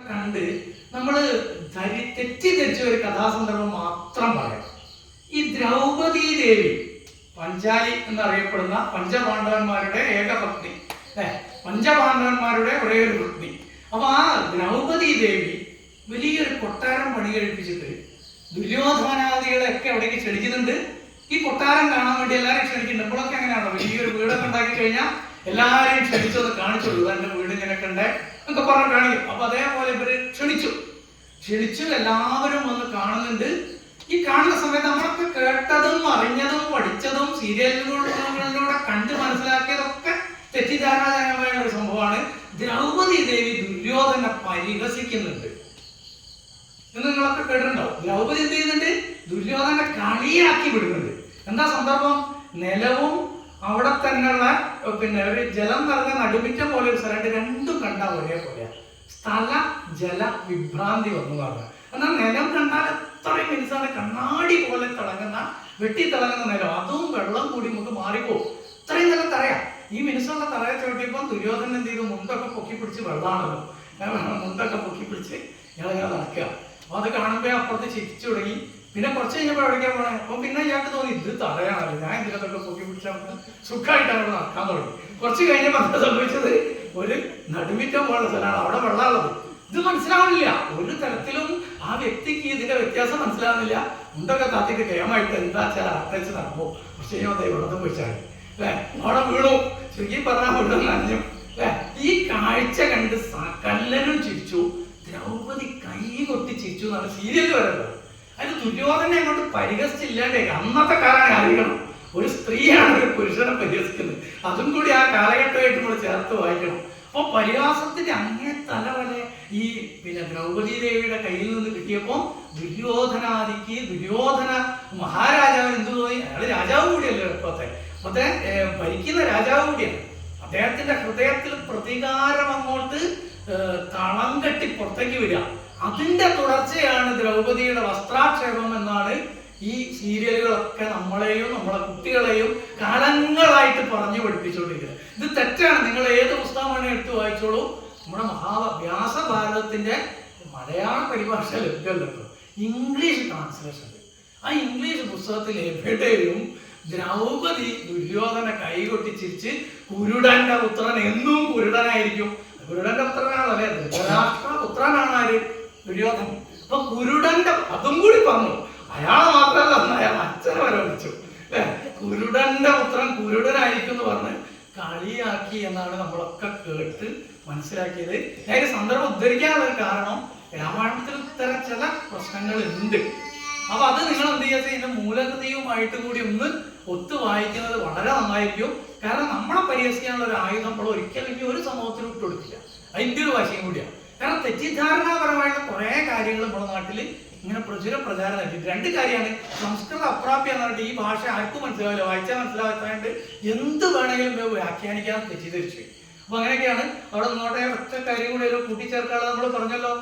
കണ്ട് നമ്മൾ തെറ്റിദ്ധരിച്ച ഒരു കഥാസന്ദർഭം മാത്രം പറയാം. ഈ ദ്രൗപദി ദേവി പഞ്ചാലി എന്നറിയപ്പെടുന്ന പഞ്ചപാണ്ഡവന്മാരുടെ ഏകപത്നി, പഞ്ചപാണ്ഡവന്മാരുടെ ഒരേ ഒരു പത്നി. അപ്പൊ ആ ദ്രൗപദി ദേവി വലിയൊരു കൊട്ടാരം പണി കഴിപ്പിച്ചിട്ട് ദുര്യോധനാദികളെയൊക്കെ അവിടേക്ക് ക്ഷണിക്കുന്നുണ്ട്. ഈ കൊട്ടാരം കാണാൻ വേണ്ടി എല്ലാവരും ക്ഷണിക്കുന്നുണ്ട്. ഇപ്പോഴൊക്കെ അങ്ങനെയാണോ? വലിയൊരു വീടൊക്കെ ഉണ്ടാക്കി കഴിഞ്ഞാൽ എല്ലാവരെയും ക്ഷണിച്ചൊന്ന് കാണിച്ചുള്ളൂ, എന്റെ വീട് ഇങ്ങനെയൊക്കെ ഉണ്ട് എന്നൊക്കെ പറഞ്ഞ് കാണിക്കും. അപ്പൊ അതേപോലെ ഇവര് ക്ഷണിച്ചു എല്ലാവരും വന്ന് കാണുന്നുണ്ട്. ഈ കാണുന്ന സമയത്ത് നമ്മളൊക്കെ കേട്ടതും അറിഞ്ഞതും പഠിച്ചതും സീരിയലുകളിലൂടെ കണ്ട് മനസ്സിലാക്കിയതൊക്കെ തെറ്റിദ്ധാരണാജനകമായ ഒരു സംഭവമാണ്. ദ്രൗപദി ദേവി ദുര്യോധനെ പരിഹസിക്കുന്നുണ്ട് എന്ന് നിങ്ങളൊക്കെ കേട്ടിട്ടുണ്ടാവും. ദ്രൗപദി എന്ത് ചെയ്യുന്നുണ്ട്? ദുര്യോധനെ കളിയാക്കി വിടുന്നുണ്ട്. എന്താ സന്ദർഭം? നിലവും അവിടെ തന്നെയുള്ള ഒരു ജലം നിറഞ്ഞ നടുമിറ്റം പോലെ ഒരു സ്ഥലത്ത് രണ്ടും കണ്ടാൽ ഒരേപോലെ സ്ഥല ജല വിഭ്രാന്തി വന്നു പറഞ്ഞു. എന്നാൽ നിലം കണ്ടാൽ എത്രയും മിനിസാണ് കണ്ണാടി പോലെ തിളങ്ങുന്ന വെട്ടിത്തിളങ്ങുന്ന നിലം, അതും വെള്ളം കൂടി നമുക്ക് മാറിപ്പോകും. ഇത്രയും നല്ല തറയാ. ഈ മിനിസുള്ള തറയെ ചവിട്ടിയപ്പോൾ ദുര്യോധനൻ എന്ത് ചെയ്തു? മുണ്ടൊക്കെ പൊക്കി പിടിച്ച്, വെള്ളമാണല്ലോ, മുണ്ടൊക്കെ പൊക്കി പിടിച്ച് ഇയാളിങ്ങനെ നടക്കുക. അപ്പൊ അത് കാണുമ്പോ അപ്പുറത്ത് ചിരിച്ചു തുടങ്ങി. പിന്നെ കുറച്ച് കഴിഞ്ഞപ്പോൾ എവിടേക്കാൻ പോണേ? അപ്പൊ പിന്നെ ഇയാൾക്ക് തോന്നി ഇത് തറയാണല്ലോ, ഞാൻ ഇതിനകത്തൊക്കെ പൊക്കി പിടിച്ചാൽ സുഖമായിട്ട് അവിടെ നടക്കാൻ തുടങ്ങി. കുറച്ച് കഴിഞ്ഞപ്പോൾ എന്താ സംഭവിച്ചത്? ഒരു നടുമിറ്റം പോലുള്ള സ്ഥലമാണ്, അവിടെ വെള്ളമുള്ളത്. ഇത് മനസ്സിലാവുന്നില്ല ഒരു തരത്തിലും. ആ വ്യക്തിക്ക് ഇതിന്റെ വ്യത്യാസം മനസ്സിലാവുന്നില്ല. മുണ്ടൊക്കെ താത്തിട്ട് കേമായിട്ട് എന്താ വെച്ചാൽ അട്ടച്ച് നടക്കുമോ? പക്ഷേ വെള്ളത്തിൽ പോയിച്ചാണ് അവിടെ വീണു. ചുരുക്കി പറഞ്ഞാൽ വീണ്ടും നനഞ്ഞു. ഈ കാഴ്ച കണ്ട് കല്ലനും ചിരിച്ചു, ദ്രൗപദി കൈ കൊട്ടി ചിരിച്ചു എന്നാണ് സീരിയൽ വരുന്നത്. അതിന് ദുര്യോധനെ അങ്ങോട്ട് പരിഹസിച്ചില്ലാണ്ടേ. അന്നത്തെ കാലമാണ് അറിയണം, ഒരു സ്ത്രീയാണ് ഒരു പുരുഷനെ പരിഹസിക്കുന്നത്. അതും കൂടി ആ കാലഘട്ടമായിട്ട് നമ്മൾ ചേർത്ത് വായിക്കണം. അപ്പൊ പരിഹാസത്തിന്റെ അങ്ങേ തല വരെ ഈ ദ്രൗപദി ദേവിയുടെ കയ്യിൽ നിന്ന് കിട്ടിയപ്പോ ദുര്യോധന മഹാരാജാവിന് എന്ത് തോന്നി? അയാള് രാജാവ് കൂടിയല്ലോ, അപ്പത്തെ ഭരിക്കുന്ന രാജാവ് കൂടിയാണ്. അദ്ദേഹത്തിന്റെ ഹൃദയത്തിൽ പ്രതികാരം അങ്ങോട്ട് തളം കെട്ടി പുറത്തേക്ക് വരിക. അതിന്റെ തുടർച്ചയാണ് ദ്രൗപദിയുടെ വസ്ത്രാക്ഷേപം എന്നാണ് ഈ സീരിയലുകളൊക്കെ നമ്മളെയും നമ്മളെ കുട്ടികളെയും കാലങ്ങളായിട്ട് പറഞ്ഞു പഠിപ്പിച്ചുകൊണ്ടിരിക്കുന്നത്. ഇത് തെറ്റാണ്. നിങ്ങൾ ഏത് പുസ്തകമാണ് എടുത്ത് വായിച്ചോളൂ, നമ്മുടെ വ്യാസഭാരതത്തിന്റെ മലയാള പരിഭാഷ ലഭ്യമല്ലോ, ഇംഗ്ലീഷ് ട്രാൻസ്ലേഷൻ. ആ ഇംഗ്ലീഷ് പുസ്തകത്തിൽ എവിടെയും ദ്രൗപദി ദുര്യോധന കൈകൊട്ടി ചിരിച്ച് കുരുടന്റെ പുത്രൻ എന്നും കുരുടനായിരിക്കും. കുരുടന്റെ പുത്രനാണോ അല്ലെ? ധൃതരാഷ്ട്ര പുത്രനാണ് ആര്? ദുര്യോധന. അപ്പൊ കുരുടന്റെ അതും കൂടി പറഞ്ഞു. അയാളെ മാത്രമല്ല, അയാൾ അച്ഛനെ വരെ വിളിച്ചു കുരുടന്റെ പുത്രൻ കുരുടനായിരിക്കും എന്ന് പറഞ്ഞ് കളിയാക്കി എന്നാണ് നമ്മളൊക്കെ കേട്ട് മനസ്സിലാക്കിയത്. ഞാൻ ഈ സന്ദർഭം ഉദ്ധരിക്കാനുള്ള ഒരു കാരണം, രാമായണത്തിൽ ഇത്തരം ചില പ്രശ്നങ്ങൾ ഉണ്ട്. അപ്പൊ അത് നിങ്ങൾ എന്ത് ചെയ്യാത്ത ഇതിന്റെ മൂലകൃതിയുമായിട്ട് കൂടി ഒന്ന് ഒത്തു വായിക്കുന്നത് വളരെ നന്നായിരിക്കും. കാരണം നമ്മളെ പരിഹസിക്കാനുള്ള ഒരു ആയുധം നമ്മൾ ഒരിക്കലും ഇനി ഒരു സമൂഹത്തിനും ഇട്ടുകൊടുക്കില്ല. അതിന്റെ ഒരു വശം കൂടിയാണ്. കാരണം തെറ്റിദ്ധാരണാപരമായിട്ടുള്ള കുറെ കാര്യങ്ങൾ നമ്മുടെ നാട്ടിൽ ഇങ്ങനെ പ്രചാരം നൽകിയിട്ട് രണ്ട് കാര്യമാണ്. സംസ്കൃത അപ്രാപ്യം എന്ന് പറഞ്ഞിട്ട് ഈ ഭാഷ ആർക്കും മനസ്സിലാവില്ല, വായിച്ചാൽ മനസ്സിലാക്കാണ്ട് എന്ത് വേണമെങ്കിലും വ്യാഖ്യാനിക്കാൻ തെറ്റിദ്ധരിച്ചു. അപ്പൊ അങ്ങനെയൊക്കെയാണ്. അവിടെ നിന്നോട്ടെ ഒറ്റ കാര്യം കൂടി കൂട്ടിച്ചേർക്കാനുള്ളത് നമ്മൾ പറഞ്ഞല്ലോ.